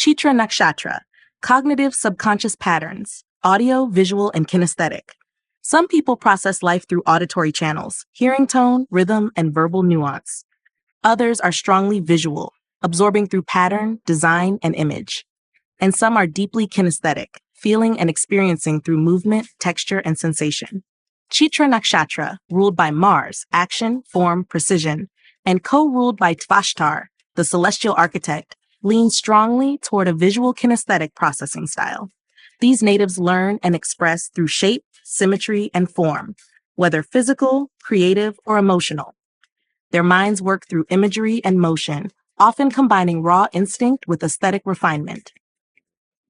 Chitra Nakshatra, cognitive subconscious patterns, audio, visual, and kinesthetic. Some people process life through auditory channels, hearing tone, rhythm, and verbal nuance. Others are strongly visual, absorbing through pattern, design, and image. And some are deeply kinesthetic, feeling and experiencing through movement, texture, and sensation. Chitra Nakshatra, ruled by Mars, action, form, precision, and co-ruled by Tvashtar, the celestial architect, leans strongly toward a visual kinesthetic processing style. These natives learn and express through shape, symmetry, and form, whether physical, creative, or emotional. Their minds work through imagery and motion, often combining raw instinct with aesthetic refinement.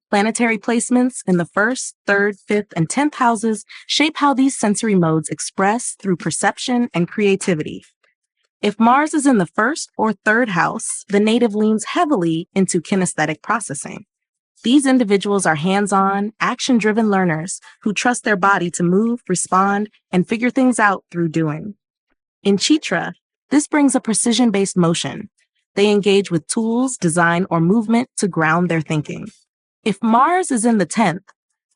Planetary placements in the 1st, 3rd, 5th, and 10th houses shape how these sensory modes express through perception and creativity. If Mars is in the 1st or 3rd house, the native leans heavily into kinesthetic processing. These individuals are hands-on, action-driven learners who trust their body to move, respond, and figure things out through doing. In Chitra, this brings a precision-based motion. They engage with tools, design, or movement to ground their thinking. If Mars is in the 10th,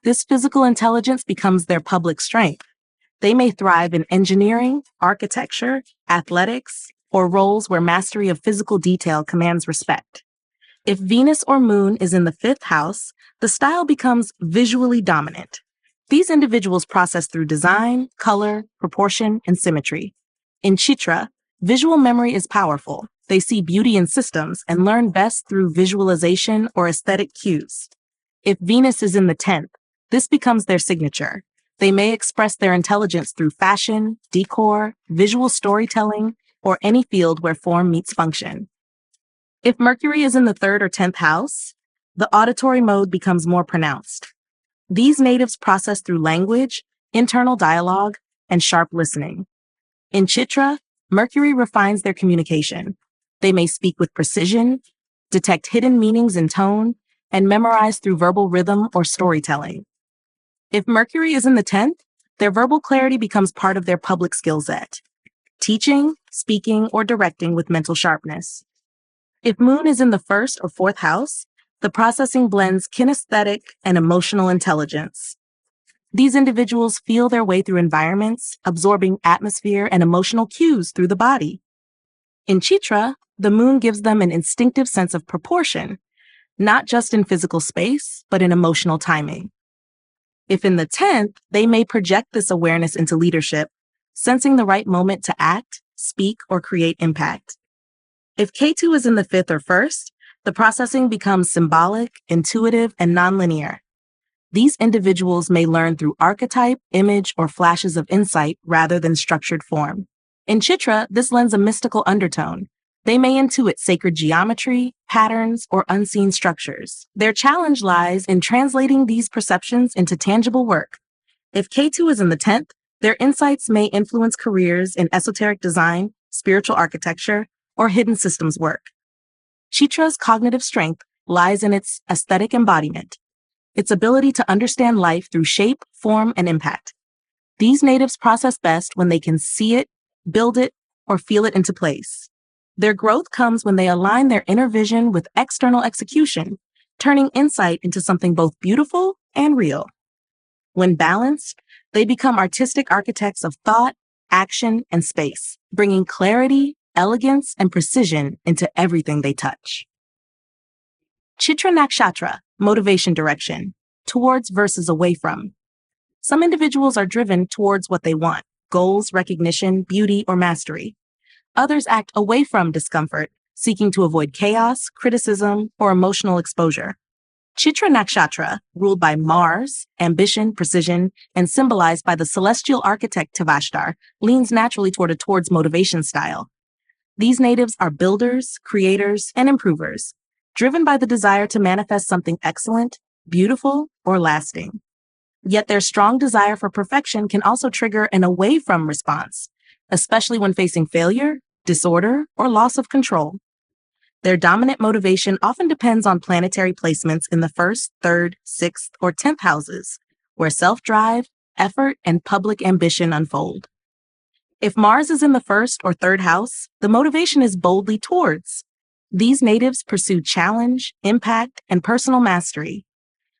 this physical intelligence becomes their public strength. They may thrive in engineering, architecture, athletics, or roles where mastery of physical detail commands respect. If Venus or Moon is in the 5th house, the style becomes visually dominant. These individuals process through design, color, proportion, and symmetry. In Chitra, visual memory is powerful. They see beauty in systems and learn best through visualization or aesthetic cues. If Venus is in the 10th, this becomes their signature. They may express their intelligence through fashion, decor, visual storytelling, or any field where form meets function. If Mercury is in the 3rd or 10th house, the auditory mode becomes more pronounced. These natives process through language, internal dialogue, and sharp listening. In Chitra, Mercury refines their communication. They may speak with precision, detect hidden meanings in tone, and memorize through verbal rhythm or storytelling. If Mercury is in the 10th, their verbal clarity becomes part of their public skill set, teaching, speaking, or directing with mental sharpness. If Moon is in the 1st or 4th house, the processing blends kinesthetic and emotional intelligence. These individuals feel their way through environments, absorbing atmosphere and emotional cues through the body. In Chitra, the Moon gives them an instinctive sense of proportion, not just in physical space, but in emotional timing. If in the 10th, they may project this awareness into leadership, sensing the right moment to act, speak, or create impact. If K2 is in the 5th or 1st, the processing becomes symbolic, intuitive, and nonlinear. These individuals may learn through archetype, image, or flashes of insight rather than structured form. In Chitra, this lends a mystical undertone. They may intuit sacred geometry, patterns, or unseen structures. Their challenge lies in translating these perceptions into tangible work. If K2 is in the 10th, their insights may influence careers in esoteric design, spiritual architecture, or hidden systems work. Chitra's cognitive strength lies in its aesthetic embodiment, its ability to understand life through shape, form, and impact. These natives process best when they can see it, build it, or feel it into place. Their growth comes when they align their inner vision with external execution, turning insight into something both beautiful and real. When balanced, they become artistic architects of thought, action, and space, bringing clarity, elegance, and precision into everything they touch. Chitra Nakshatra, motivation direction, towards versus away from. Some individuals are driven towards what they want, goals, recognition, beauty, or mastery. Others act away from discomfort, seeking to avoid chaos, criticism, or emotional exposure. Chitra Nakshatra, ruled by Mars, ambition, precision, and symbolized by the celestial architect Tvashtar, leans naturally toward a towards motivation style. These natives are builders, creators, and improvers, driven by the desire to manifest something excellent, beautiful, or lasting. Yet their strong desire for perfection can also trigger an away from response, especially when facing failure, disorder, or loss of control. Their dominant motivation often depends on planetary placements in the 1st, 3rd, 6th, or 10th houses, where self-drive, effort, and public ambition unfold. If Mars is in the 1st or 3rd house, the motivation is boldly towards. These natives pursue challenge, impact, and personal mastery.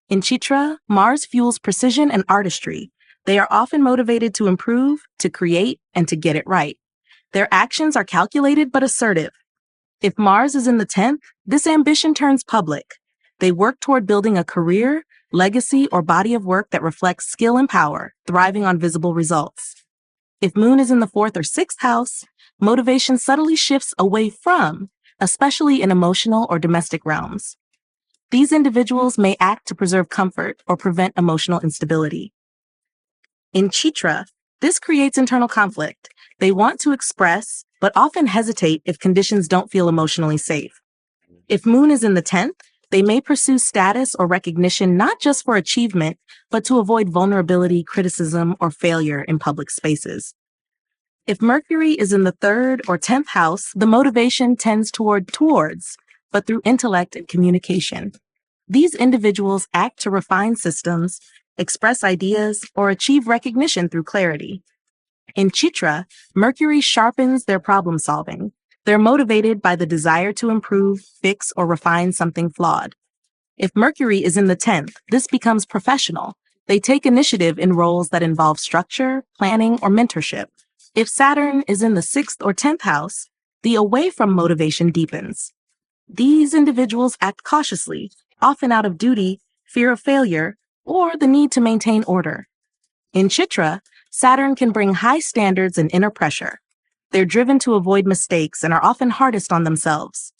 In Chitra, Mars fuels precision and artistry. They are often motivated to improve, to create, and to get it right. Their actions are calculated but assertive. If Mars is in the 10th, this ambition turns public. They work toward building a career, legacy, or body of work that reflects skill and power, thriving on visible results. If Moon is in the 4th or 6th house, motivation subtly shifts away from, especially in emotional or domestic realms. These individuals may act to preserve comfort or prevent emotional instability. In Chitra, this creates internal conflict. They want to express, but often hesitate if conditions don't feel emotionally safe. If Moon is in the 10th, they may pursue status or recognition not just for achievement, but to avoid vulnerability, criticism, or failure in public spaces. If Mercury is in the 3rd or 10th house, the motivation tends towards, but through intellect and communication. These individuals act to refine systems, express ideas, or achieve recognition through clarity. In Chitra, Mercury sharpens their problem solving. They're motivated by the desire to improve, fix, or refine something flawed. If Mercury is in the 10th, this becomes professional. They take initiative in roles that involve structure, planning, or mentorship. If Saturn is in the 6th or 10th house, the away from motivation deepens. These individuals act cautiously, often out of duty, fear of failure, or the need to maintain order. In Chitra, Saturn can bring high standards and inner pressure. They're driven to avoid mistakes and are often hardest on themselves.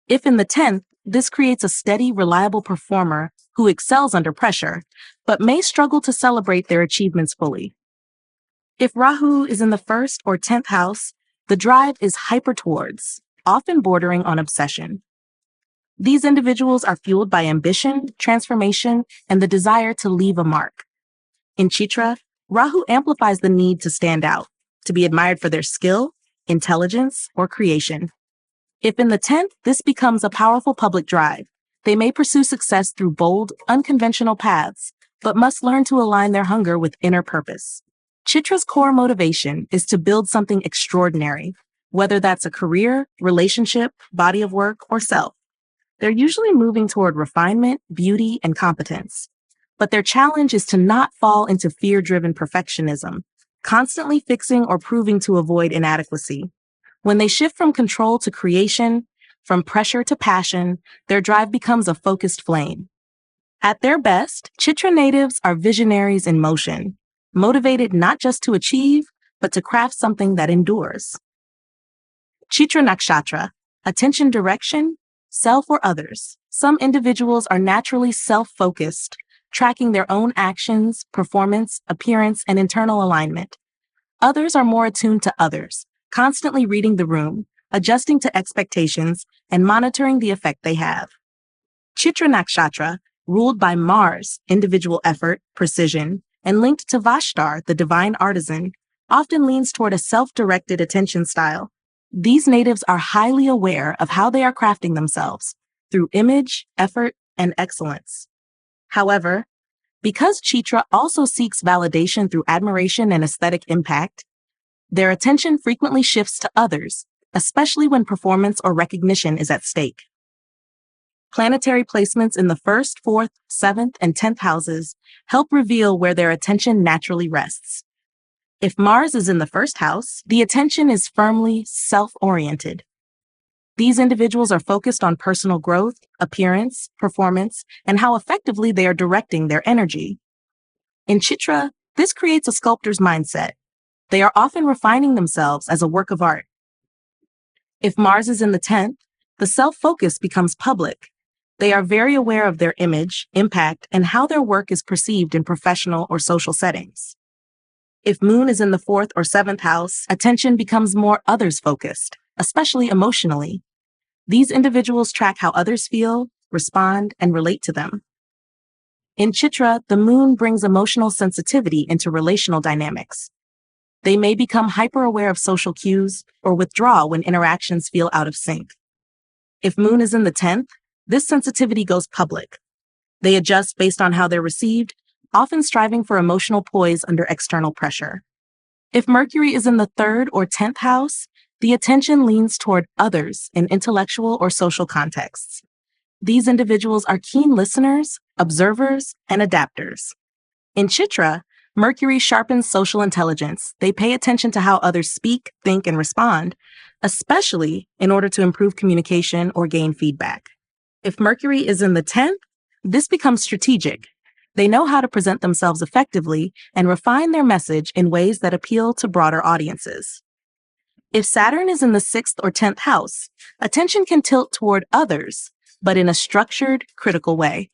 If in the 10th, this creates a steady, reliable performer who excels under pressure, but may struggle to celebrate their achievements fully. If Rahu is in the 1st or 10th house, the drive is hyper towards, often bordering on obsession. These individuals are fueled by ambition, transformation, and the desire to leave a mark. In Chitra, Rahu amplifies the need to stand out, to be admired for their skill, intelligence, or creation. If in the 10th, this becomes a powerful public drive, they may pursue success through bold, unconventional paths, but must learn to align their hunger with inner purpose. Chitra's core motivation is to build something extraordinary, whether that's a career, relationship, body of work, or self. They're usually moving toward refinement, beauty, and competence. But their challenge is to not fall into fear-driven perfectionism, constantly fixing or proving to avoid inadequacy. When they shift from control to creation, from pressure to passion, their drive becomes a focused flame. At their best, Chitra natives are visionaries in motion, motivated not just to achieve, but to craft something that endures. Chitra Nakshatra, attention direction, self or others. Some individuals are naturally self-focused, tracking their own actions, performance, appearance, and internal alignment. Others are more attuned to others, constantly reading the room, adjusting to expectations, and monitoring the effect they have. Chitra Nakshatra, ruled by Mars, individual effort, precision, and linked to Tvashtar, the divine artisan, often leans toward a self-directed attention style. These natives are highly aware of how they are crafting themselves through image, effort, and excellence. However, because Chitra also seeks validation through admiration and aesthetic impact, their attention frequently shifts to others, especially when performance or recognition is at stake. Planetary placements in the 1st, 4th, 7th, and 10th houses help reveal where their attention naturally rests. If Mars is in the 1st house, the attention is firmly self-oriented. These individuals are focused on personal growth, appearance, performance, and how effectively they are directing their energy. In Chitra, this creates a sculptor's mindset. They are often refining themselves as a work of art. If Mars is in the 10th, the self-focus becomes public. They are very aware of their image, impact, and how their work is perceived in professional or social settings. If Moon is in the 4th or 7th house, attention becomes more others-focused, especially emotionally. These individuals track how others feel, respond, and relate to them. In Chitra, the Moon brings emotional sensitivity into relational dynamics. They may become hyper-aware of social cues or withdraw when interactions feel out of sync. If Moon is in the 10th, this sensitivity goes public. They adjust based on how they're received, often striving for emotional poise under external pressure. If Mercury is in the 3rd or 10th house, the attention leans toward others in intellectual or social contexts. These individuals are keen listeners, observers, and adapters. In Chitra, Mercury sharpens social intelligence. They pay attention to how others speak, think, and respond, especially in order to improve communication or gain feedback. If Mercury is in the 10th, this becomes strategic. They know how to present themselves effectively and refine their message in ways that appeal to broader audiences. If Saturn is in the 6th or 10th house, attention can tilt toward others, but in a structured, critical way.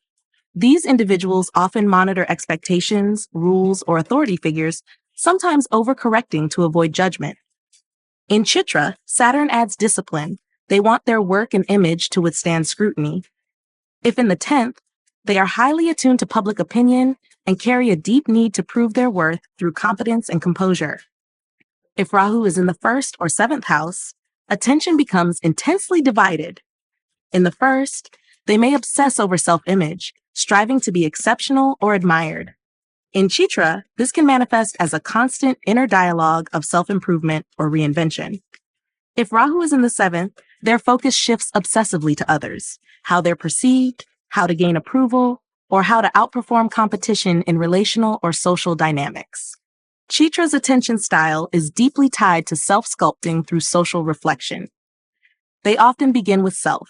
These individuals often monitor expectations, rules, or authority figures, sometimes overcorrecting to avoid judgment. In Chitra, Saturn adds discipline. They want their work and image to withstand scrutiny. If in the 10th, they are highly attuned to public opinion and carry a deep need to prove their worth through competence and composure. If Rahu is in the 1st or 7th house, attention becomes intensely divided. In the 1st, they may obsess over self-image, striving to be exceptional or admired. In Chitra, this can manifest as a constant inner dialogue of self-improvement or reinvention. If Rahu is in the 7th, their focus shifts obsessively to others, how they're perceived, how to gain approval, or how to outperform competition in relational or social dynamics. Chitra's attention style is deeply tied to self-sculpting through social reflection. They often begin with self,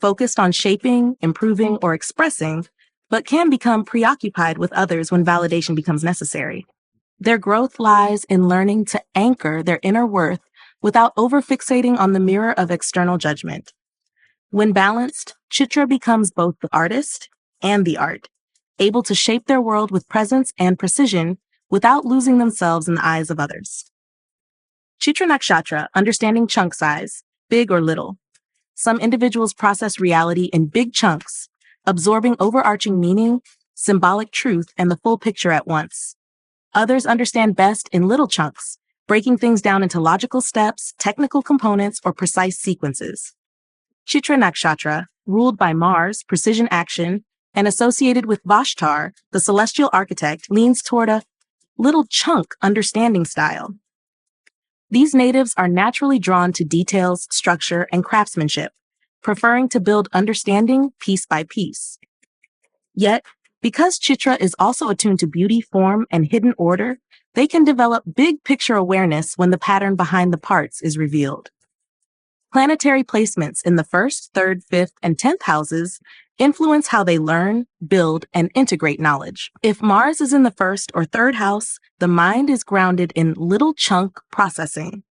focused on shaping, improving, or expressing, but can become preoccupied with others when validation becomes necessary. Their growth lies in learning to anchor their inner worth without overfixating on the mirror of external judgment. When balanced, Chitra becomes both the artist and the art, able to shape their world with presence and precision without losing themselves in the eyes of others. Chitra Nakshatra, understanding chunk size, big or little. Some individuals process reality in big chunks, absorbing overarching meaning, symbolic truth, and the full picture at once. Others understand best in little chunks, breaking things down into logical steps, technical components, or precise sequences. Chitra Nakshatra, ruled by Mars, precision action, and associated with Tvashtar, the celestial architect, leans toward a little chunk understanding style. These natives are naturally drawn to details, structure, and craftsmanship, preferring to build understanding piece by piece. Yet, because Chitra is also attuned to beauty, form, and hidden order, they can develop big picture awareness when the pattern behind the parts is revealed. Planetary placements in the 1st, 3rd, 5th, and 10th houses influence how they learn, build, and integrate knowledge. If Mars is in the 1st or 3rd house, the mind is grounded in little chunk processing.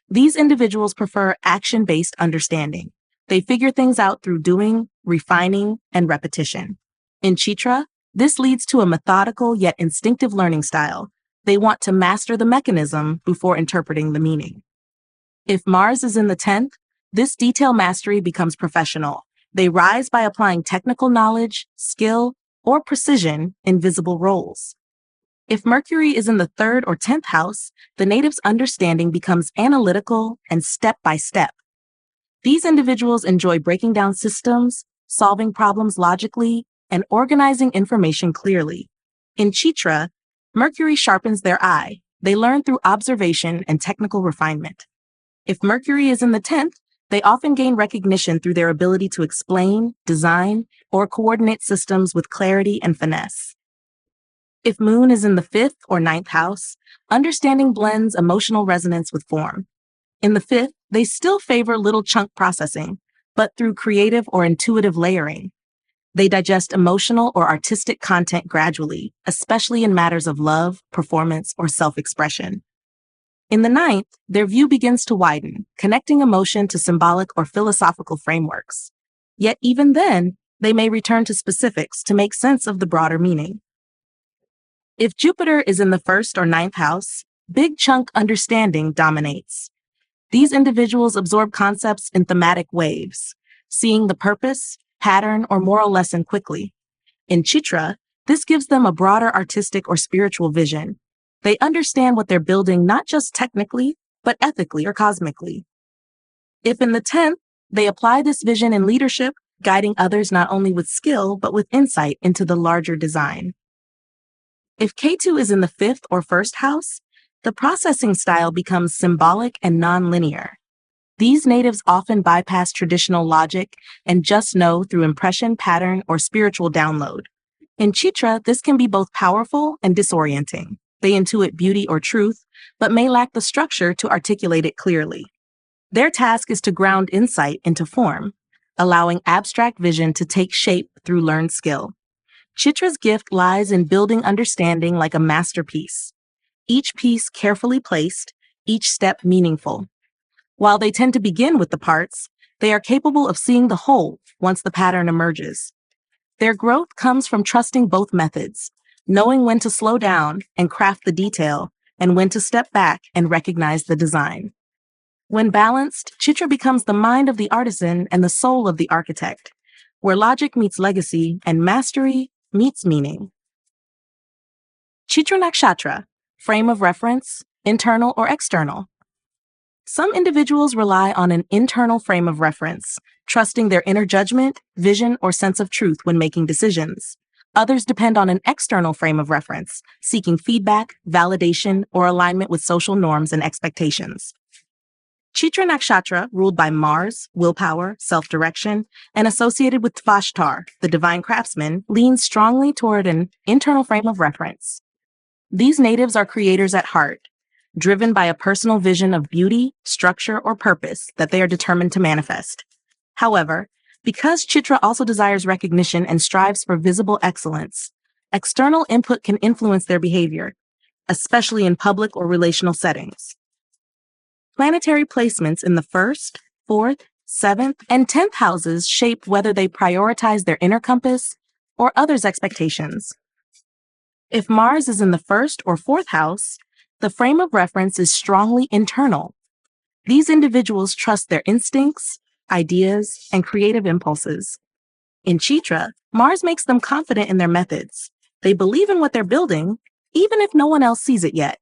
These individuals prefer action-based understanding. They figure things out through doing, refining, and repetition. In Chitra, this leads to a methodical yet instinctive learning style. They want to master the mechanism before interpreting the meaning. If Mars is in the 10th, this detail mastery becomes professional. They rise by applying technical knowledge, skill, or precision in visible roles. If Mercury is in the 3rd or 10th house, the native's understanding becomes analytical and step-by-step. These individuals enjoy breaking down systems, solving problems logically, and organizing information clearly. In Chitra, Mercury sharpens their eye. They learn through observation and technical refinement. If Mercury is in the 10th, they often gain recognition through their ability to explain, design, or coordinate systems with clarity and finesse. If Moon is in the 5th or 9th house, understanding blends emotional resonance with form. In the 5th, they still favor little chunk processing, but through creative or intuitive layering. They digest emotional or artistic content gradually, especially in matters of love, performance, or self-expression. In the 9th, their view begins to widen, connecting emotion to symbolic or philosophical frameworks. Yet even then, they may return to specifics to make sense of the broader meaning. If Jupiter is in the 1st or 9th house, big chunk understanding dominates. These individuals absorb concepts in thematic waves, seeing the purpose, pattern, or moral lesson quickly. In Chitra, this gives them a broader artistic or spiritual vision. They understand what they're building not just technically, but ethically or cosmically. If in the 10th, they apply this vision in leadership, guiding others not only with skill, but with insight into the larger design. If Ketu is in the 5th or 1st house, The processing style becomes symbolic and nonlinear. These natives often bypass traditional logic and just know through impression, pattern, or spiritual download. In Chitra, this can be both powerful and disorienting. They intuit beauty or truth, but may lack the structure to articulate it clearly. Their task is to ground insight into form, allowing abstract vision to take shape through learned skill. Chitra's gift lies in building understanding like a masterpiece, each piece carefully placed, each step meaningful. While they tend to begin with the parts, they are capable of seeing the whole once the pattern emerges. Their growth comes from trusting both methods, knowing when to slow down and craft the detail, and when to step back and recognize the design. When balanced, Chitra becomes the mind of the artisan and the soul of the architect, where logic meets legacy and mastery meets meaning. Chitra Nakshatra, frame of reference, internal or external. Some individuals rely on an internal frame of reference, trusting their inner judgment, vision, or sense of truth when making decisions. Others depend on an external frame of reference, seeking feedback, validation, or alignment with social norms and expectations. Chitra Nakshatra, ruled by Mars, willpower, self-direction, and associated with Tvashtar, the divine craftsman, leans strongly toward an internal frame of reference. These natives are creators at heart, driven by a personal vision of beauty, structure, or purpose that they are determined to manifest. However, because Chitra also desires recognition and strives for visible excellence, external input can influence their behavior, especially in public or relational settings. Planetary placements in the 1st, 4th, 7th, and 10th houses shape whether they prioritize their inner compass or others' expectations. If Mars is in the 1st or 4th house, the frame of reference is strongly internal. These individuals trust their instincts, ideas, and creative impulses. In Chitra, Mars makes them confident in their methods. They believe in what they're building, even if no one else sees it yet.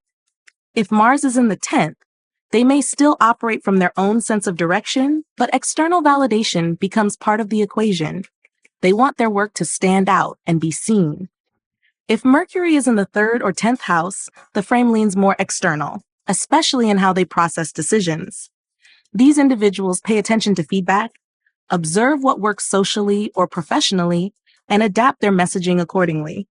If Mars is in the 10th, they may still operate from their own sense of direction, but external validation becomes part of the equation. They want their work to stand out and be seen. If Mercury is in the 3rd or 10th house, the frame leans more external, especially in how they process decisions. These individuals pay attention to feedback, observe what works socially or professionally, and adapt their messaging accordingly.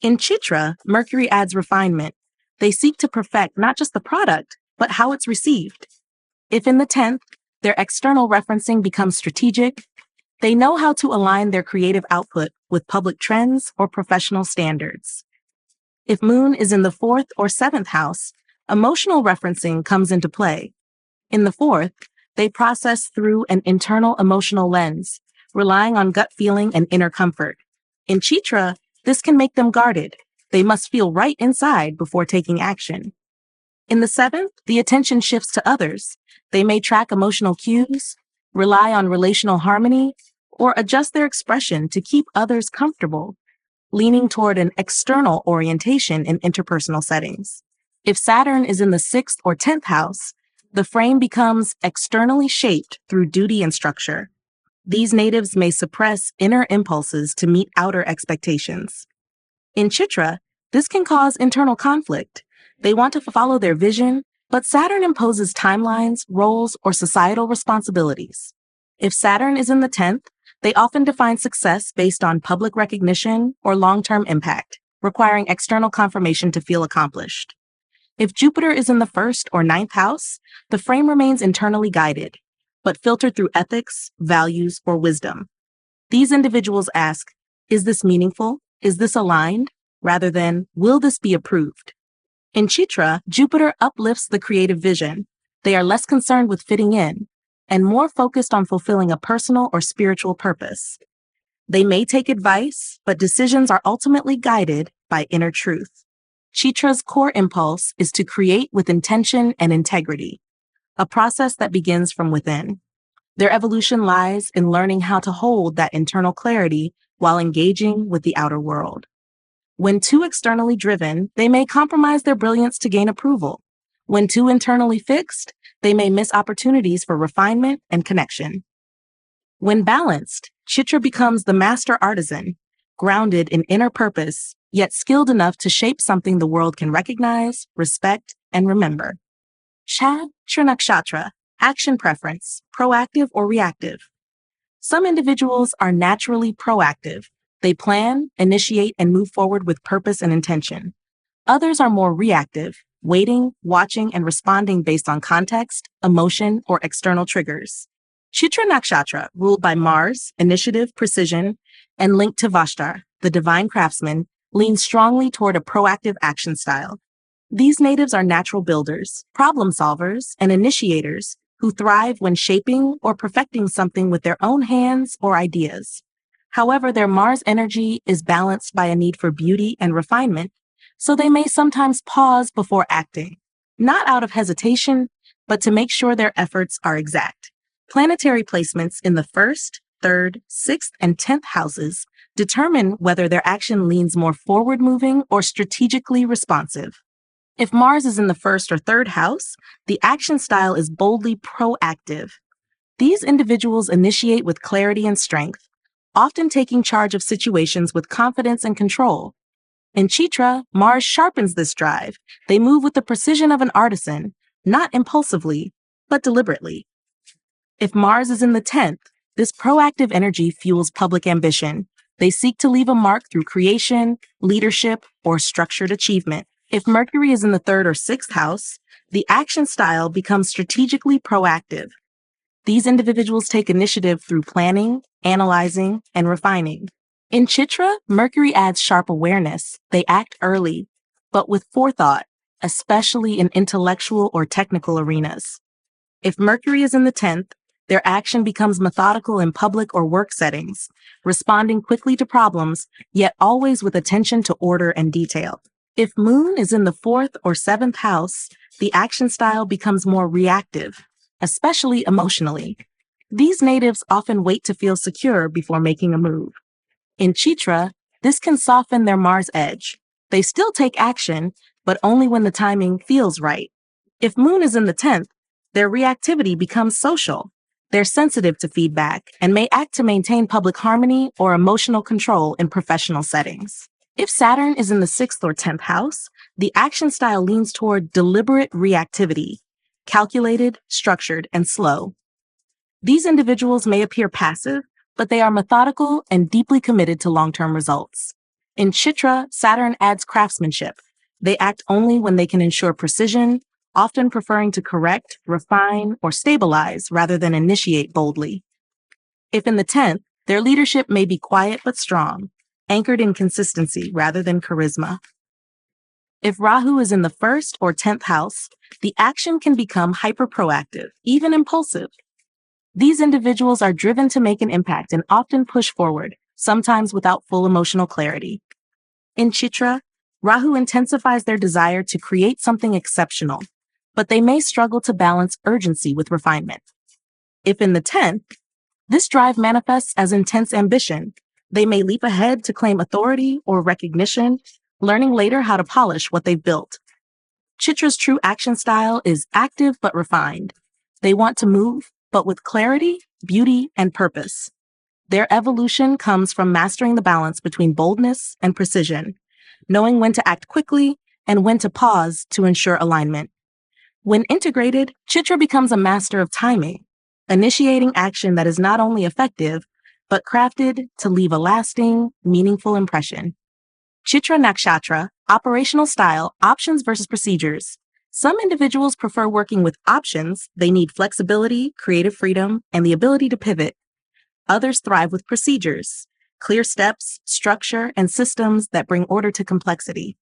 In Chitra, Mercury adds refinement. They seek to perfect not just the product, but how it's received. If in the 10th, their external referencing becomes strategic, they know how to align their creative output with public trends or professional standards. If Moon is in the 4th or 7th house, emotional referencing comes into play. In the 4th, they process through an internal emotional lens, relying on gut feeling and inner comfort. In Chitra, this can make them guarded. They must feel right inside before taking action. In the 7th, the attention shifts to others. They may track emotional cues, rely on relational harmony, or adjust their expression to keep others comfortable, leaning toward an external orientation in interpersonal settings. If Saturn is in the 6th or 10th house, the frame becomes externally shaped through duty and structure. These natives may suppress inner impulses to meet outer expectations. In Chitra, this can cause internal conflict. They want to follow their vision, but Saturn imposes timelines, roles, or societal responsibilities. If Saturn is in the 10th, they often define success based on public recognition or long-term impact, requiring external confirmation to feel accomplished. If Jupiter is in the 1st or 9th house, the frame remains internally guided, but filtered through ethics, values, or wisdom. These individuals ask, is this meaningful? Is this aligned? Rather than, will this be approved? In Chitra, Jupiter uplifts the creative vision. They are less concerned with fitting in and more focused on fulfilling a personal or spiritual purpose. They may take advice, but decisions are ultimately guided by inner truth. Chitra's core impulse is to create with intention and integrity, a process that begins from within. Their evolution lies in learning how to hold that internal clarity while engaging with the outer world. When too externally driven, they may compromise their brilliance to gain approval. When too internally fixed, they may miss opportunities for refinement and connection. When balanced, Chitra becomes the master artisan, grounded in inner purpose, yet skilled enough to shape something the world can recognize, respect, and remember. Chitra Nakshatra, action preference, proactive or reactive. Some individuals are naturally proactive. They plan, initiate, and move forward with purpose and intention. Others are more reactive, waiting, watching, and responding based on context, emotion, or external triggers. Chitra Nakshatra, ruled by Mars, initiative, precision, and linked to Tvashtar, the divine craftsman, leans strongly toward a proactive action style. These natives are natural builders, problem solvers, and initiators who thrive when shaping or perfecting something with their own hands or ideas. However, their Mars energy is balanced by a need for beauty and refinement, so they may sometimes pause before acting, not out of hesitation, but to make sure their efforts are exact. Planetary placements in the 1st, 3rd, 6th, and 10th houses determine whether their action leans more forward-moving or strategically responsive. If Mars is in the 1st or 3rd house, the action style is boldly proactive. These individuals initiate with clarity and strength, often taking charge of situations with confidence and control. In Chitra, Mars sharpens this drive. They move with the precision of an artisan, not impulsively, but deliberately. If Mars is in the 10th, this proactive energy fuels public ambition. They seek to leave a mark through creation, leadership, or structured achievement. If Mercury is in the 3rd or 6th house, the action style becomes strategically proactive. These individuals take initiative through planning, analyzing, and refining. In Chitra, Mercury adds sharp awareness. They act early, but with forethought, especially in intellectual or technical arenas. If Mercury is in the 10th, their action becomes methodical in public or work settings, responding quickly to problems, yet always with attention to order and detail. If Moon is in the 4th or 7th house, the action style becomes more reactive, especially emotionally. These natives often wait to feel secure before making a move. In Chitra, this can soften their Mars edge. They still take action, but only when the timing feels right. If Moon is in the 10th, their reactivity becomes social. They're sensitive to feedback and may act to maintain public harmony or emotional control in professional settings. If Saturn is in the 6th or 10th house, the action style leans toward deliberate reactivity, calculated, structured, and slow. These individuals may appear passive, but they are methodical and deeply committed to long-term results. In Chitra, Saturn adds craftsmanship. They act only when they can ensure precision, often preferring to correct, refine, or stabilize rather than initiate boldly. If in the 10th, their leadership may be quiet but strong, anchored in consistency rather than charisma. If Rahu is in the 1st or 10th house, the action can become hyper-proactive, even impulsive. These individuals are driven to make an impact and often push forward, sometimes without full emotional clarity. In Chitra, Rahu intensifies their desire to create something exceptional, but they may struggle to balance urgency with refinement. If in the 10th, this drive manifests as intense ambition. They may leap ahead to claim authority or recognition, learning later how to polish what they've built. Chitra's true action style is active but refined. They want to move, but with clarity, beauty, and purpose. Their evolution comes from mastering the balance between boldness and precision, knowing when to act quickly and when to pause to ensure alignment. When integrated, Chitra becomes a master of timing, initiating action that is not only effective, but crafted to leave a lasting, meaningful impression. Chitra Nakshatra, operational style, options versus procedures. Some individuals prefer working with options. They need flexibility, creative freedom, and the ability to pivot. Others thrive with procedures, clear steps, structure, and systems that bring order to complexity.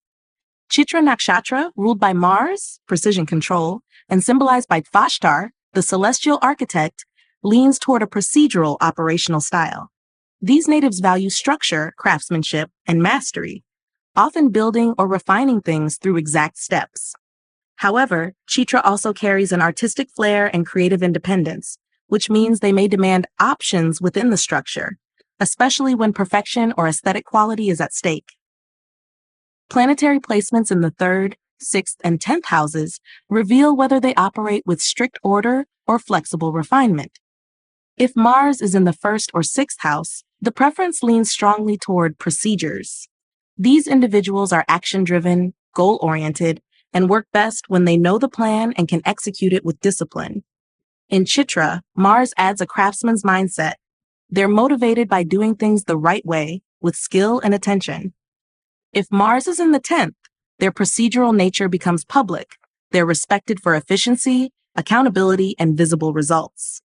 Chitra Nakshatra, ruled by Mars, precision control, and symbolized by Tvashtar, the celestial architect, leans toward a procedural operational style. These natives value structure, craftsmanship, and mastery, often building or refining things through exact steps. However, Chitra also carries an artistic flair and creative independence, which means they may demand options within the structure, especially when perfection or aesthetic quality is at stake. Planetary placements in the 3rd, 6th, and 10th houses reveal whether they operate with strict order or flexible refinement. If Mars is in the 1st or 6th house, the preference leans strongly toward procedures. These individuals are action-driven, goal-oriented, and work best when they know the plan and can execute it with discipline. In Chitra, Mars adds a craftsman's mindset. They're motivated by doing things the right way, with skill and attention. If Mars is in the 10th, their procedural nature becomes public. They're respected for efficiency, accountability, and visible results.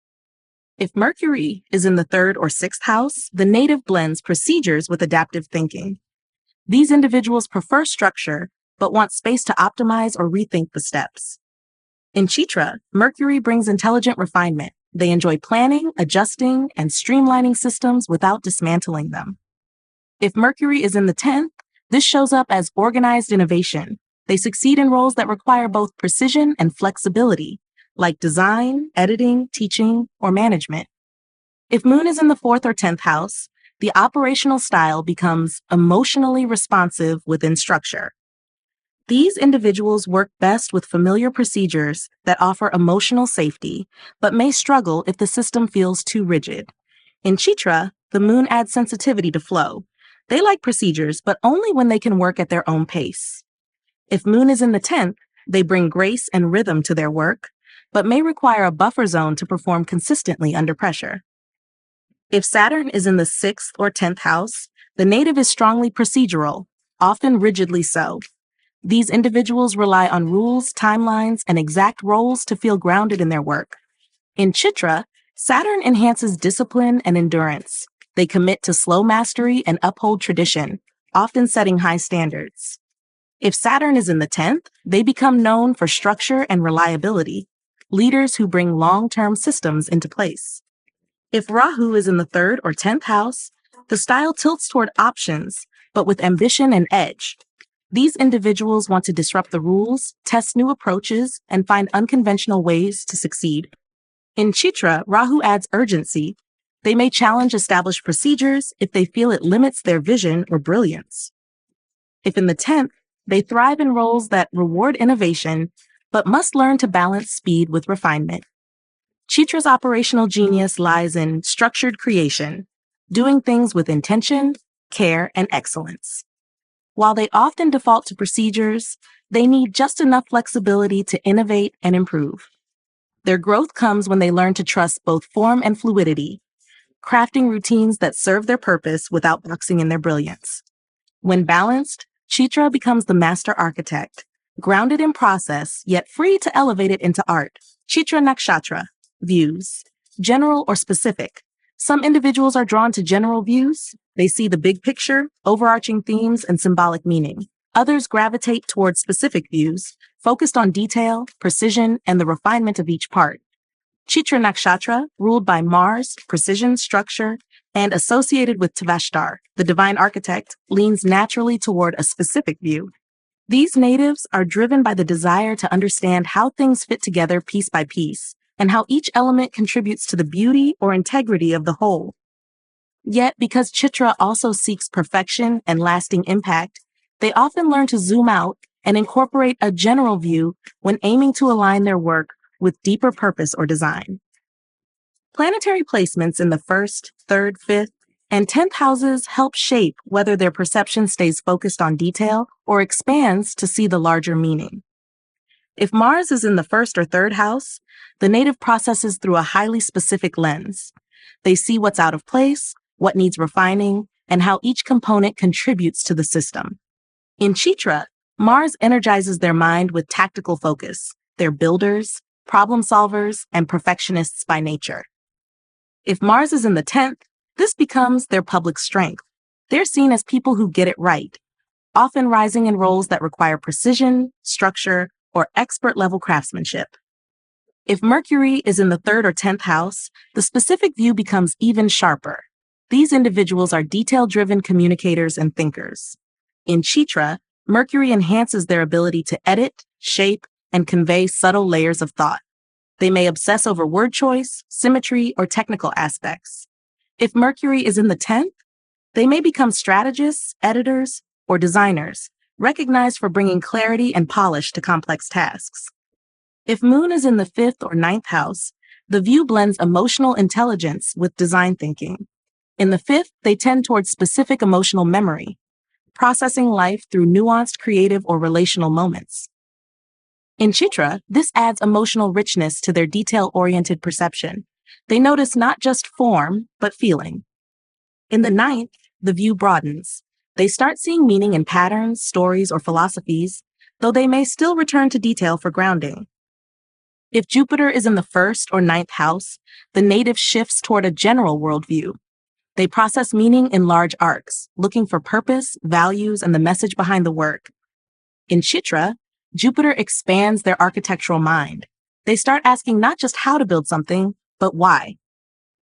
If Mercury is in the 3rd or 6th house, the native blends procedures with adaptive thinking. These individuals prefer structure, but want space to optimize or rethink the steps. In Chitra, Mercury brings intelligent refinement. They enjoy planning, adjusting, and streamlining systems without dismantling them. If Mercury is in the 10th, this shows up as organized innovation. They succeed in roles that require both precision and flexibility, like design, editing, teaching, or management. If Moon is in the 4th or 10th house, the operational style becomes emotionally responsive within structure. These individuals work best with familiar procedures that offer emotional safety, but may struggle if the system feels too rigid. In Chitra, the Moon adds sensitivity to flow. They like procedures, but only when they can work at their own pace. If Moon is in the 10th, they bring grace and rhythm to their work, but may require a buffer zone to perform consistently under pressure. If Saturn is in the 6th or 10th house, the native is strongly procedural, often rigidly so. These individuals rely on rules, timelines, and exact roles to feel grounded in their work. In Chitra, Saturn enhances discipline and endurance. They commit to slow mastery and uphold tradition, often setting high standards. If Saturn is in the 10th, they become known for structure and reliability, leaders who bring long-term systems into place. If Rahu is in the 3rd or 10th house, the style tilts toward options, but with ambition and edge. These individuals want to disrupt the rules, test new approaches, and find unconventional ways to succeed. In Chitra, Rahu adds urgency. They may challenge established procedures if they feel it limits their vision or brilliance. If in the 10th, they thrive in roles that reward innovation, but must learn to balance speed with refinement. Chitra's operational genius lies in structured creation, doing things with intention, care, and excellence. While they often default to procedures, they need just enough flexibility to innovate and improve. Their growth comes when they learn to trust both form and fluidity, crafting routines that serve their purpose without boxing in their brilliance. When balanced, Chitra becomes the master architect, grounded in process, yet free to elevate it into art. Chitra Nakshatra. Views. General or specific. Some individuals are drawn to general views. They see the big picture, overarching themes, and symbolic meaning. Others gravitate towards specific views, focused on detail, precision, and the refinement of each part. Chitra Nakshatra, ruled by Mars, precision, structure, and associated with Tvashtar, the divine architect, leans naturally toward a specific view. These natives are driven by the desire to understand how things fit together piece by piece, and how each element contributes to the beauty or integrity of the whole. Yet, because Chitra also seeks perfection and lasting impact, they often learn to zoom out and incorporate a general view when aiming to align their work with deeper purpose or design. Planetary placements in the 1st, 3rd, 5th, and 10th houses help shape whether their perception stays focused on detail or expands to see the larger meaning. If Mars is in the 1st or 3rd house, the native processes through a highly specific lens. They see what's out of place, what needs refining, and how each component contributes to the system. In Chitra, Mars energizes their mind with tactical focus. They're builders, problem solvers, and perfectionists by nature. If Mars is in the 10th, this becomes their public strength. They're seen as people who get it right, often rising in roles that require precision, structure, or expert-level craftsmanship. If Mercury is in the 3rd or 10th house, the specific view becomes even sharper. These individuals are detail-driven communicators and thinkers. In Chitra, Mercury enhances their ability to edit, shape, and convey subtle layers of thought. They may obsess over word choice, symmetry, or technical aspects. If Mercury is in the 10th, they may become strategists, editors, or designers, recognized for bringing clarity and polish to complex tasks. If Moon is in the 5th or 9th house, the view blends emotional intelligence with design thinking. In the 5th, they tend towards specific emotional memory. processing life through nuanced creative or relational moments. In Chitra, this adds emotional richness to their detail-oriented perception. They notice not just form, but feeling. In the ninth, the view broadens. They start seeing meaning in patterns, stories, or philosophies, though they may still return to detail for grounding. If Jupiter is in the first or ninth house, the native shifts toward a general worldview. They process meaning in large arcs, looking for purpose, values, and the message behind the work. In Chitra, Jupiter expands their architectural mind. They start asking not just how to build something, but why.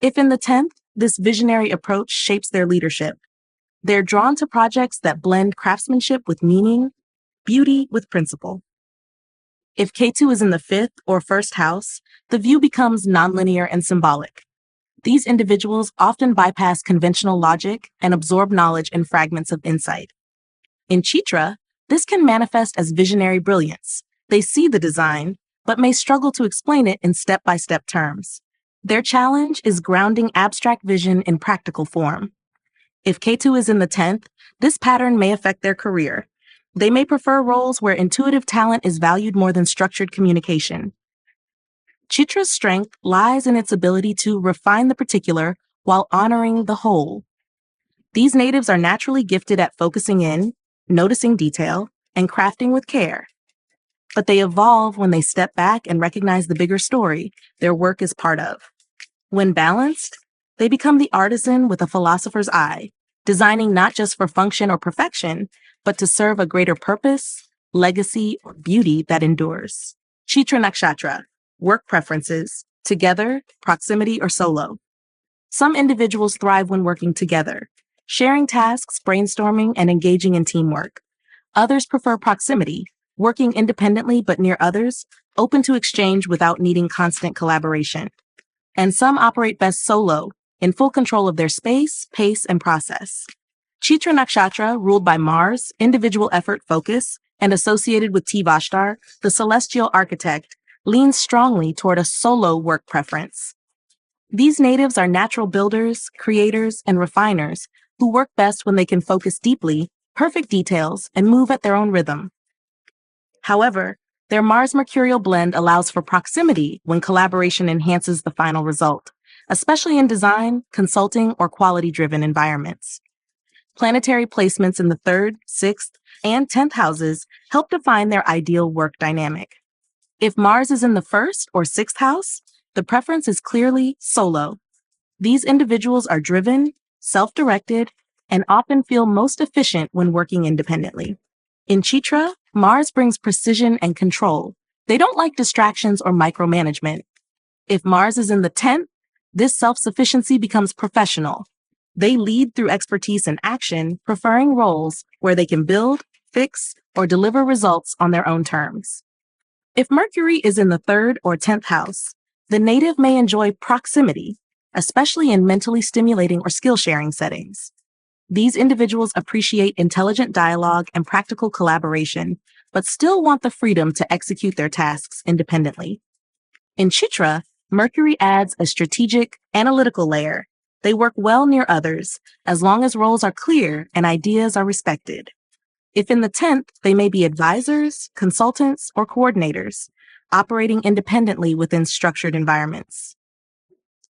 If in the 10th, this visionary approach shapes their leadership. They're drawn to projects that blend craftsmanship with meaning, beauty with principle. If K2 is in the 5th or 1st house, the view becomes nonlinear and symbolic. These individuals often bypass conventional logic and absorb knowledge in fragments of insight. In Chitra, this can manifest as visionary brilliance. They see the design, but may struggle to explain it in step-by-step terms. Their challenge is grounding abstract vision in practical form. If K2 is in the 10th, this pattern may affect their career. They may prefer roles where intuitive talent is valued more than structured communication. Chitra's strength lies in its ability to refine the particular while honoring the whole. These natives are naturally gifted at focusing in, noticing detail, and crafting with care. But they evolve when they step back and recognize the bigger story their work is part of. When balanced, they become the artisan with a philosopher's eye, designing not just for function or perfection, but to serve a greater purpose, legacy, or beauty that endures. Chitra Nakshatra, work preferences, together, proximity, or solo. Some individuals thrive when working together, sharing tasks, brainstorming, and engaging in teamwork. Others prefer proximity, working independently but near others, open to exchange without needing constant collaboration. And some operate best solo, in full control of their space, pace, and process. Chitra Nakshatra, ruled by Mars, individual effort focus, and associated with Tvashtar, the celestial architect, leans strongly toward a solo work preference. These natives are natural builders, creators, and refiners who work best when they can focus deeply, perfect details, and move at their own rhythm. However, their Mars-Mercurial blend allows for proximity when collaboration enhances the final result, especially in design, consulting, or quality-driven environments. Planetary placements in the 3rd, 6th, and 10th houses help define their ideal work dynamic. If Mars is in the 1st or 6th house, the preference is clearly solo. These individuals are driven, self-directed, and often feel most efficient when working independently. In Chitra, Mars brings precision and control. They don't like distractions or micromanagement. If Mars is in the 10th, this self-sufficiency becomes professional. They lead through expertise and action, preferring roles where they can build, fix, or deliver results on their own terms. If Mercury is in the 3rd or 10th house, the native may enjoy proximity, especially in mentally stimulating or skill-sharing settings. These individuals appreciate intelligent dialogue and practical collaboration, but still want the freedom to execute their tasks independently. In Chitra, Mercury adds a strategic, analytical layer. They work well near others, as long as roles are clear and ideas are respected. If in the 10th, they may be advisors, consultants, or coordinators, operating independently within structured environments.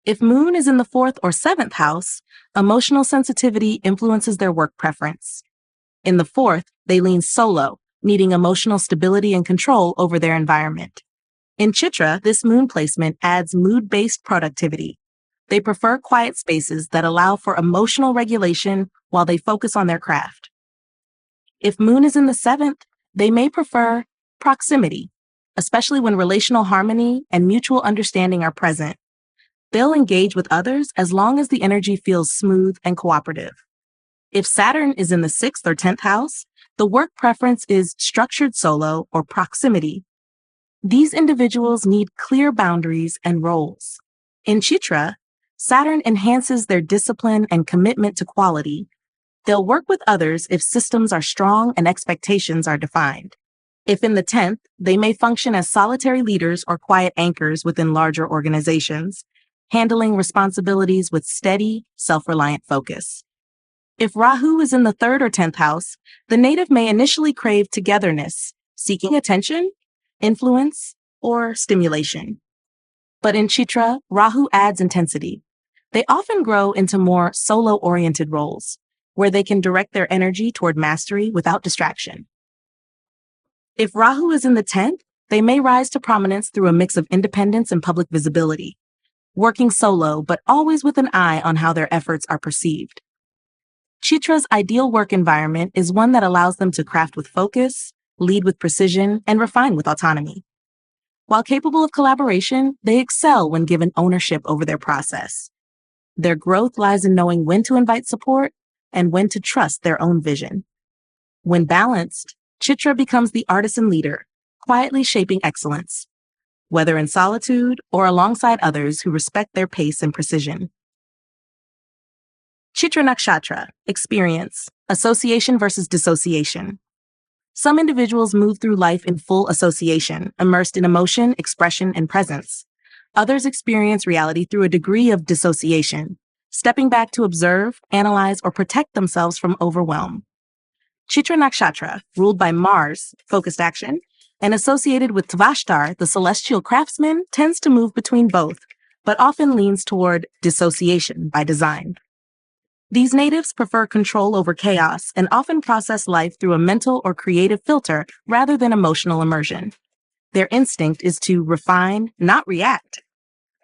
If Moon is in the 4th or 7th house, emotional sensitivity influences their work preference. In the 4th, they lean solo, needing emotional stability and control over their environment. In Chitra, this Moon placement adds mood-based productivity. They prefer quiet spaces that allow for emotional regulation while they focus on their craft. If Moon is in the 7th, they may prefer proximity, especially when relational harmony and mutual understanding are present. They'll engage with others as long as the energy feels smooth and cooperative. If Saturn is in the 6th or 10th house, the work preference is structured solo or proximity. These individuals need clear boundaries and roles. In Chitra, Saturn enhances their discipline and commitment to quality. They'll work with others if systems are strong and expectations are defined. If in the 10th, they may function as solitary leaders or quiet anchors within larger organizations, handling responsibilities with steady, self-reliant focus. If Rahu is in the 3rd or 10th house, the native may initially crave togetherness, seeking attention, influence, or stimulation. But in Chitra, Rahu adds intensity. They often grow into more solo-oriented roles, where they can direct their energy toward mastery without distraction. If Rahu is in the 10th, they may rise to prominence through a mix of independence and public visibility, working solo but always with an eye on how their efforts are perceived. Chitra's ideal work environment is one that allows them to craft with focus, lead with precision, and refine with autonomy. While capable of collaboration, they excel when given ownership over their process. Their growth lies in knowing when to invite support and when to trust their own vision. When balanced, Chitra becomes the artisan leader, quietly shaping excellence, whether in solitude or alongside others who respect their pace and precision. Chitra Nakshatra, experience, association versus dissociation. Some individuals move through life in full association, immersed in emotion, expression, and presence. Others experience reality through a degree of dissociation, stepping back to observe, analyze, or protect themselves from overwhelm. Chitra Nakshatra, ruled by Mars, focused action, and associated with Tvashtar, the celestial craftsman, tends to move between both, but often leans toward dissociation by design. These natives prefer control over chaos and often process life through a mental or creative filter rather than emotional immersion. Their instinct is to refine, not react,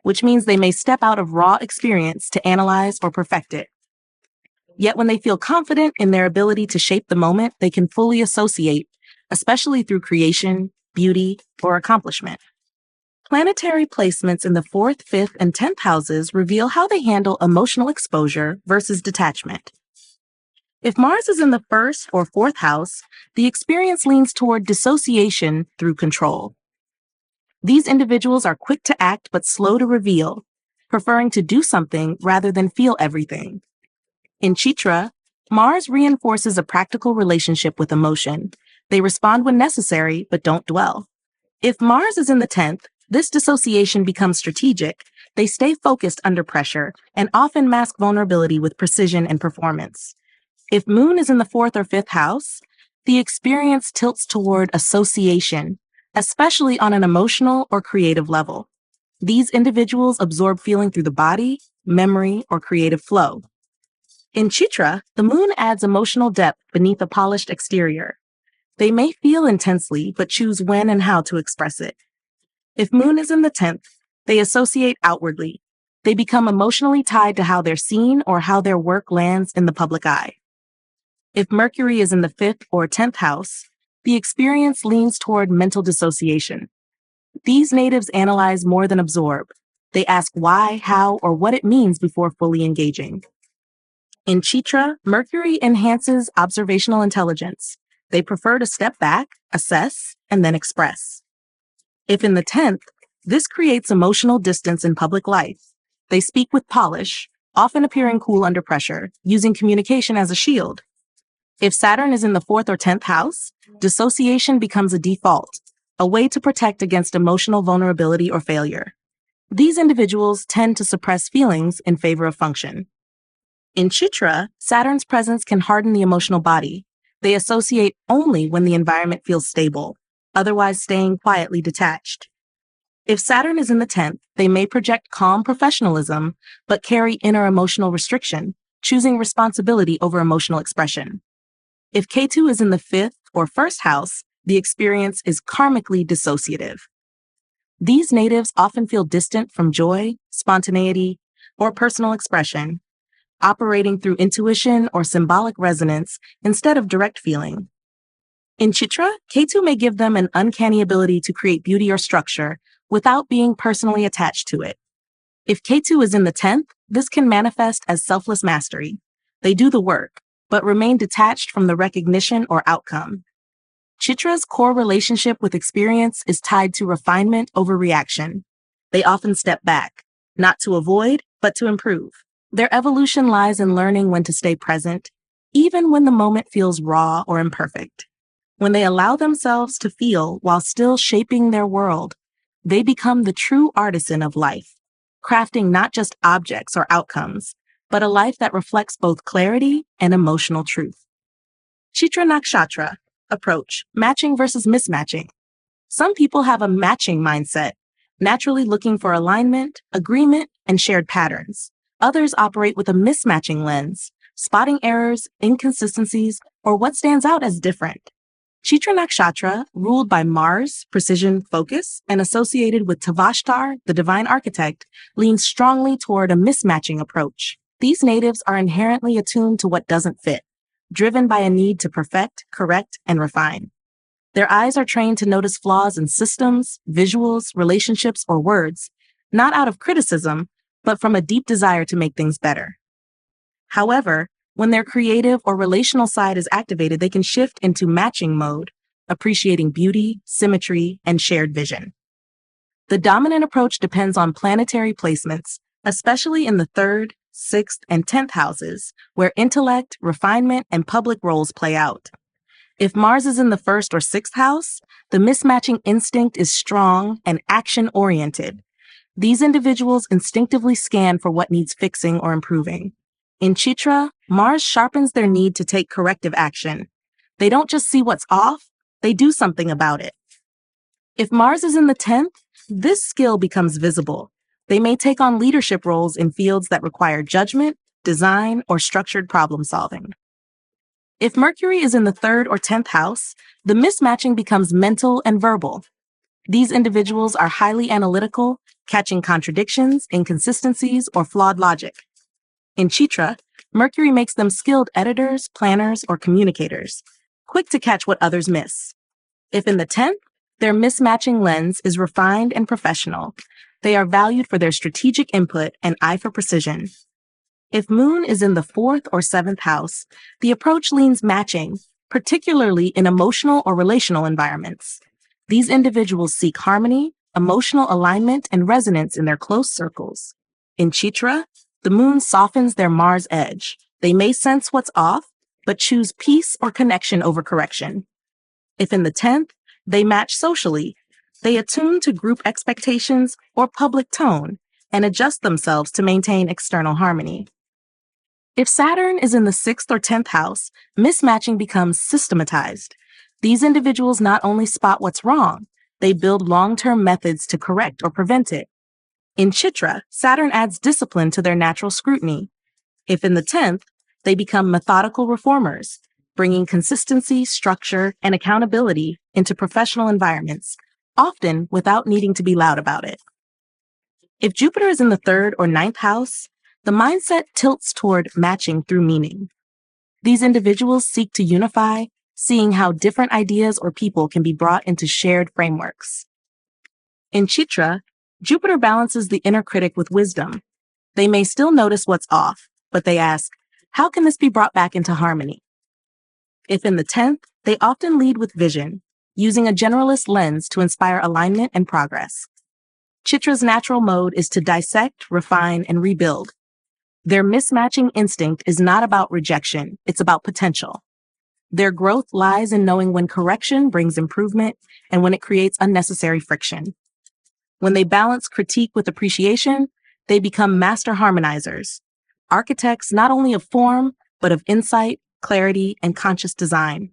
which means they may step out of raw experience to analyze or perfect it. Yet when they feel confident in their ability to shape the moment, they can fully associate, especially through creation, beauty, or accomplishment. Planetary placements in the 4th, 5th, and 10th houses reveal how they handle emotional exposure versus detachment. If Mars is in the 1st or 4th house, the experience leans toward dissociation through control. These individuals are quick to act but slow to reveal, preferring to do something rather than feel everything. In Chitra, Mars reinforces a practical relationship with emotion. They respond when necessary but don't dwell. If Mars is in the 10th, this dissociation becomes strategic. They stay focused under pressure and often mask vulnerability with precision and performance. If Moon is in the 4th or 5th house, the experience tilts toward association, especially on an emotional or creative level. These individuals absorb feeling through the body, memory, or creative flow. In Chitra, the Moon adds emotional depth beneath a polished exterior. They may feel intensely, but choose when and how to express it. If Moon is in the 10th, they associate outwardly. They become emotionally tied to how they're seen or how their work lands in the public eye. If Mercury is in the 5th or 10th house, the experience leans toward mental dissociation. These natives analyze more than absorb. They ask why, how, or what it means before fully engaging. In Chitra, Mercury enhances observational intelligence. They prefer to step back, assess, and then express. If in the 10th, this creates emotional distance in public life. They speak with polish, often appearing cool under pressure, using communication as a shield. If Saturn is in the 4th or 10th house, dissociation becomes a default, a way to protect against emotional vulnerability or failure. These individuals tend to suppress feelings in favor of function. In Chitra, Saturn's presence can harden the emotional body. They associate only when the environment feels stable, otherwise staying quietly detached. If Saturn is in the 10th, they may project calm professionalism, but carry inner emotional restriction, choosing responsibility over emotional expression. If Ketu is in the 5th or 1st house, the experience is karmically dissociative. These natives often feel distant from joy, spontaneity, or personal expression, operating through intuition or symbolic resonance instead of direct feeling. In Chitra, Ketu may give them an uncanny ability to create beauty or structure without being personally attached to it. If Ketu is in the 10th, this can manifest as selfless mastery. They do the work, but remain detached from the recognition or outcome. Chitra's core relationship with experience is tied to refinement over reaction. They often step back, not to avoid, but to improve. Their evolution lies in learning when to stay present, even when the moment feels raw or imperfect. When they allow themselves to feel while still shaping their world, they become the true artisan of life, crafting not just objects or outcomes, but a life that reflects both clarity and emotional truth. Chitra Nakshatra approach, matching versus mismatching. Some people have a matching mindset, naturally looking for alignment, agreement, and shared patterns. Others operate with a mismatching lens, spotting errors, inconsistencies, or what stands out as different. Chitra Nakshatra, ruled by Mars, precision, focus, and associated with Tvashtar, the divine architect, leans strongly toward a mismatching approach. These natives are inherently attuned to what doesn't fit, driven by a need to perfect, correct, and refine. Their eyes are trained to notice flaws in systems, visuals, relationships, or words, not out of criticism, but from a deep desire to make things better. However, when their creative or relational side is activated, they can shift into matching mode, appreciating beauty, symmetry, and shared vision. The dominant approach depends on planetary placements, especially in the 3rd, 6th, and 10th houses, where intellect, refinement, and public roles play out. If Mars is in the 1st or 6th house, the mismatching instinct is strong and action-oriented. These individuals instinctively scan for what needs fixing or improving. In Chitra, Mars sharpens their need to take corrective action. They don't just see what's off, they do something about it. If Mars is in the 10th, this skill becomes visible. They may take on leadership roles in fields that require judgment, design, or structured problem solving. If Mercury is in the 3rd or 10th house, the mismatching becomes mental and verbal. These individuals are highly analytical, catching contradictions, inconsistencies, or flawed logic. In Chitra, Mercury makes them skilled editors, planners, or communicators, quick to catch what others miss. If in the 10th, their mismatching lens is refined and professional, they are valued for their strategic input and eye for precision. If Moon is in the 4th or 7th house, the approach leans matching, particularly in emotional or relational environments. These individuals seek harmony, emotional alignment, and resonance in their close circles. In Chitra, the Moon softens their Mars edge. They may sense what's off, but choose peace or connection over correction. If in the 10th, they match socially, they attune to group expectations or public tone and adjust themselves to maintain external harmony. If Saturn is in the 6th or 10th house, mismatching becomes systematized. These individuals not only spot what's wrong, they build long-term methods to correct or prevent it. In Chitra, Saturn adds discipline to their natural scrutiny. If in the 10th, they become methodical reformers, bringing consistency, structure, and accountability into professional environments, often without needing to be loud about it. If Jupiter is in the 3rd or 9th house, the mindset tilts toward matching through meaning. These individuals seek to unify, seeing how different ideas or people can be brought into shared frameworks. In Chitra, Jupiter balances the inner critic with wisdom. They may still notice what's off, but they ask, how can this be brought back into harmony? If in the 10th, they often lead with vision, using a generalist lens to inspire alignment and progress. Chitra's natural mode is to dissect, refine, and rebuild. Their mismatching instinct is not about rejection, it's about potential. Their growth lies in knowing when correction brings improvement and when it creates unnecessary friction. When they balance critique with appreciation, they become master harmonizers, architects not only of form, but of insight, clarity, and conscious design.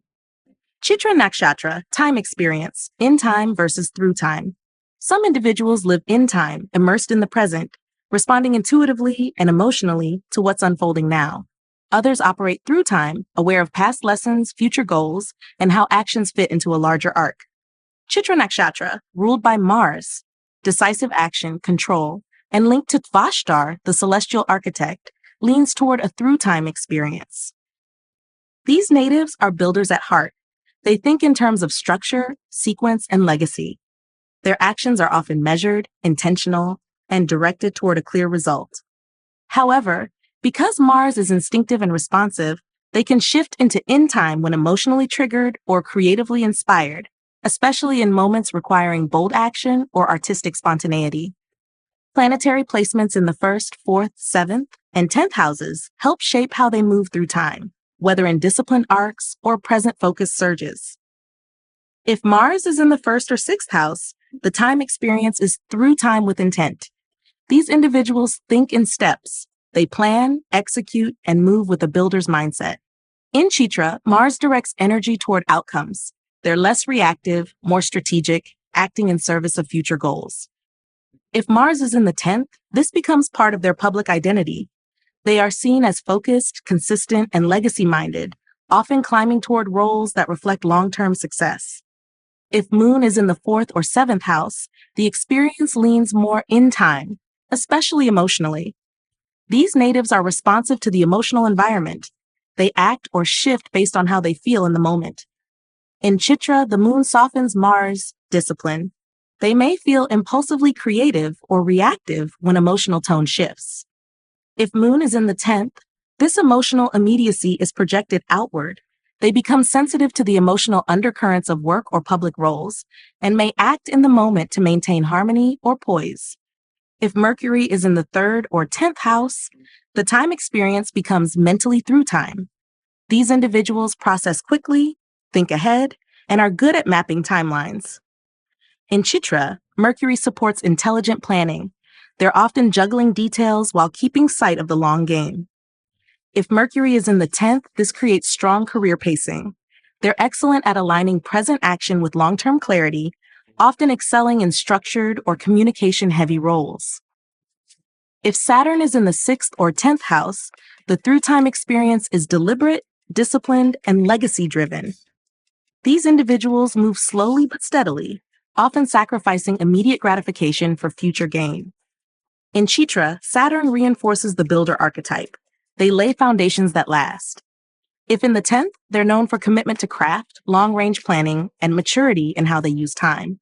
Chitra Nakshatra, time experience, in time versus through time. Some individuals live in time, immersed in the present, responding intuitively and emotionally to what's unfolding now. Others operate through time, aware of past lessons, future goals, and how actions fit into a larger arc. Chitra Nakshatra, ruled by Mars, decisive action, control, and linked to Tvashtar, the celestial architect, leans toward a through-time experience. These natives are builders at heart. They think in terms of structure, sequence, and legacy. Their actions are often measured, intentional, and directed toward a clear result. However, because Mars is instinctive and responsive, they can shift into in-time when emotionally triggered or creatively inspired, especially in moments requiring bold action or artistic spontaneity. Planetary placements in the 1st, 4th, 7th, and 10th houses help shape how they move through time, whether in disciplined arcs or present-focused surges. If Mars is in the 1st or 6th house, the time experience is through time with intent. These individuals think in steps, They plan, execute, and move with a builder's mindset. In Chitra, Mars directs energy toward outcomes. They're less reactive, more strategic, acting in service of future goals. If Mars is in the 10th, this becomes part of their public identity. They are seen as focused, consistent, and legacy-minded, often climbing toward roles that reflect long-term success. If Moon is in the 4th or 7th house, the experience leans more in time, especially emotionally. These natives are responsive to the emotional environment. They act or shift based on how they feel in the moment. In Chitra, the Moon softens Mars' discipline. They may feel impulsively creative or reactive when emotional tone shifts. If Moon is in the 10th, this emotional immediacy is projected outward. They become sensitive to the emotional undercurrents of work or public roles and may act in the moment to maintain harmony or poise. If Mercury is in the 3rd or 10th house, the time experience becomes mentally through time. These individuals process quickly, think ahead, and are good at mapping timelines. In Chitra, Mercury supports intelligent planning. They're often juggling details while keeping sight of the long game. If Mercury is in the 10th, this creates strong career pacing. They're excellent at aligning present action with long-term clarity, often excelling in structured or communication-heavy roles. If Saturn is in the 6th or 10th house, the through-time experience is deliberate, disciplined, and legacy-driven. These individuals move slowly but steadily, often sacrificing immediate gratification for future gain. In Chitra, Saturn reinforces the builder archetype. They lay foundations that last. If in the 10th, they're known for commitment to craft, long-range planning, and maturity in how they use time.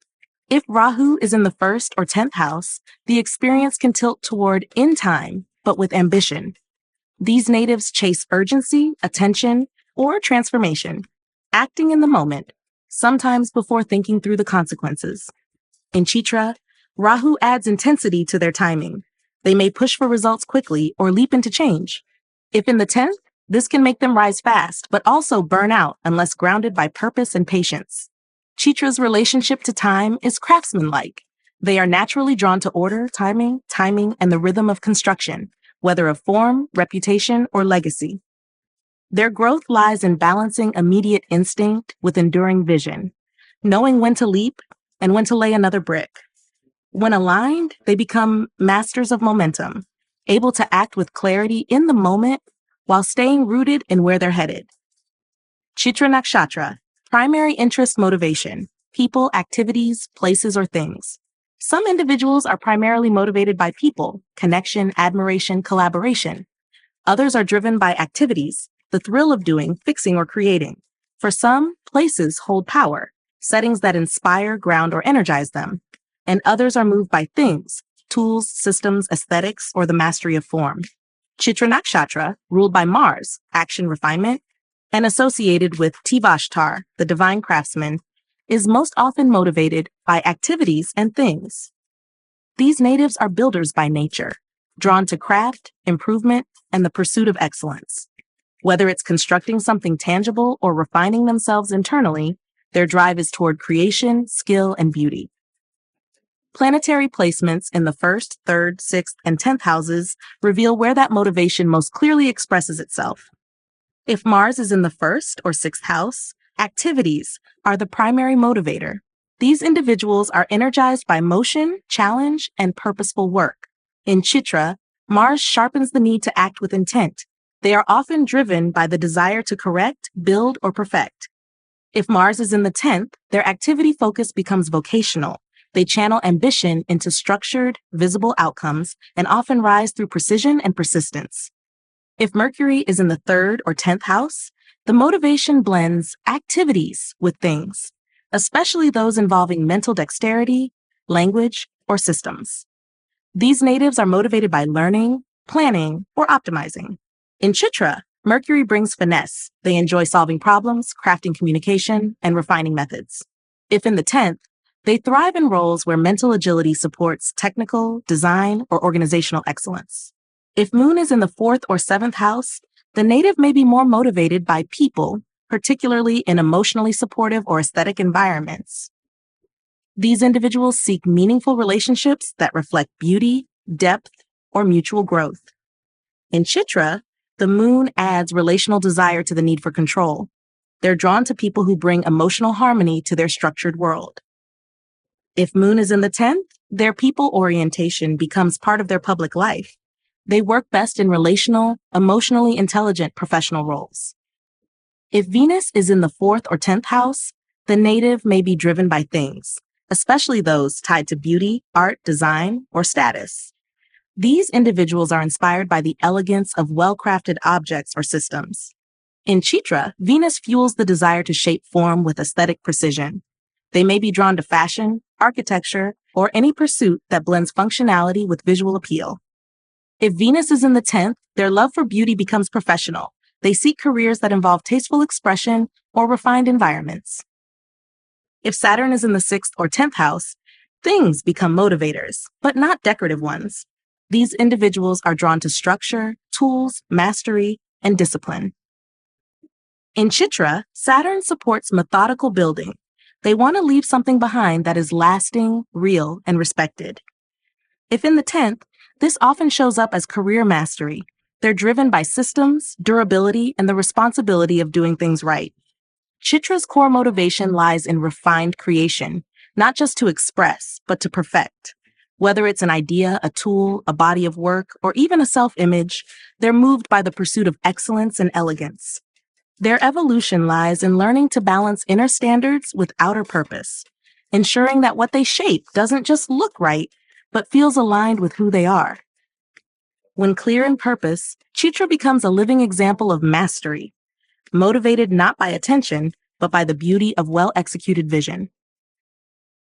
If Rahu is in the 1st or 10th house, the experience can tilt toward in time, but with ambition. These natives chase urgency, attention, or transformation, acting in the moment, sometimes before thinking through the consequences. In Chitra, Rahu adds intensity to their timing. They may push for results quickly or leap into change. If in the 10th, this can make them rise fast, but also burn out unless grounded by purpose and patience. Chitra's relationship to time is craftsmanlike. They are naturally drawn to order, timing, and the rhythm of construction, whether of form, reputation, or legacy. Their growth lies in balancing immediate instinct with enduring vision, knowing when to leap and when to lay another brick. When aligned, they become masters of momentum, able to act with clarity in the moment while staying rooted in where they're headed. Chitra Nakshatra, primary interest motivation, people, activities, places, or things. Some individuals are primarily motivated by people, connection, admiration, collaboration. Others are driven by activities, the thrill of doing, fixing, or creating. For some, places hold power, settings that inspire, ground, or energize them. And others are moved by things, tools, systems, aesthetics, or the mastery of form. Chitra Nakshatra, ruled by Mars, action, refinement, and associated with Tvashtar, the divine craftsman, is most often motivated by activities and things. These natives are builders by nature, drawn to craft, improvement, and the pursuit of excellence. Whether it's constructing something tangible or refining themselves internally, their drive is toward creation, skill, and beauty. Planetary placements in the 1st, 3rd, 6th, and 10th houses reveal where that motivation most clearly expresses itself. If Mars is in the 1st or 6th house, activities are the primary motivator. These individuals are energized by motion, challenge, and purposeful work. In Chitra, Mars sharpens the need to act with intent. They are often driven by the desire to correct, build, or perfect. If Mars is in the 10th, their activity focus becomes vocational. They channel ambition into structured, visible outcomes and often rise through precision and persistence. If Mercury is in the 3rd or 10th house, the motivation blends activities with things, especially those involving mental dexterity, language, or systems. These natives are motivated by learning, planning, or optimizing. In Chitra, Mercury brings finesse. They enjoy solving problems, crafting communication, and refining methods. If in the 10th, they thrive in roles where mental agility supports technical, design, or organizational excellence. If Moon is in the 4th or 7th house, the native may be more motivated by people, particularly in emotionally supportive or aesthetic environments. These individuals seek meaningful relationships that reflect beauty, depth, or mutual growth. In Chitra, the moon adds relational desire to the need for control. They're drawn to people who bring emotional harmony to their structured world. If moon is in the 10th, their people orientation becomes part of their public life. They work best in relational, emotionally intelligent professional roles. If Venus is in the 4th or 10th house, the native may be driven by things, especially those tied to beauty, art, design, or status. These individuals are inspired by the elegance of well-crafted objects or systems. In Chitra, Venus fuels the desire to shape form with aesthetic precision. They may be drawn to fashion, architecture, or any pursuit that blends functionality with visual appeal. If Venus is in the 10th, their love for beauty becomes professional. They seek careers that involve tasteful expression or refined environments. If Saturn is in the 6th or 10th house, things become motivators, but not decorative ones. These individuals are drawn to structure, tools, mastery, and discipline. In Chitra, Saturn supports methodical building. They want to leave something behind that is lasting, real, and respected. If in the 10th, this often shows up as career mastery. They're driven by systems, durability, and the responsibility of doing things right. Chitra's core motivation lies in refined creation, not just to express, but to perfect. Whether it's an idea, a tool, a body of work, or even a self-image, they're moved by the pursuit of excellence and elegance. Their evolution lies in learning to balance inner standards with outer purpose, ensuring that what they shape doesn't just look right, but feels aligned with who they are. When clear in purpose, Chitra becomes a living example of mastery, motivated not by attention, but by the beauty of well-executed vision.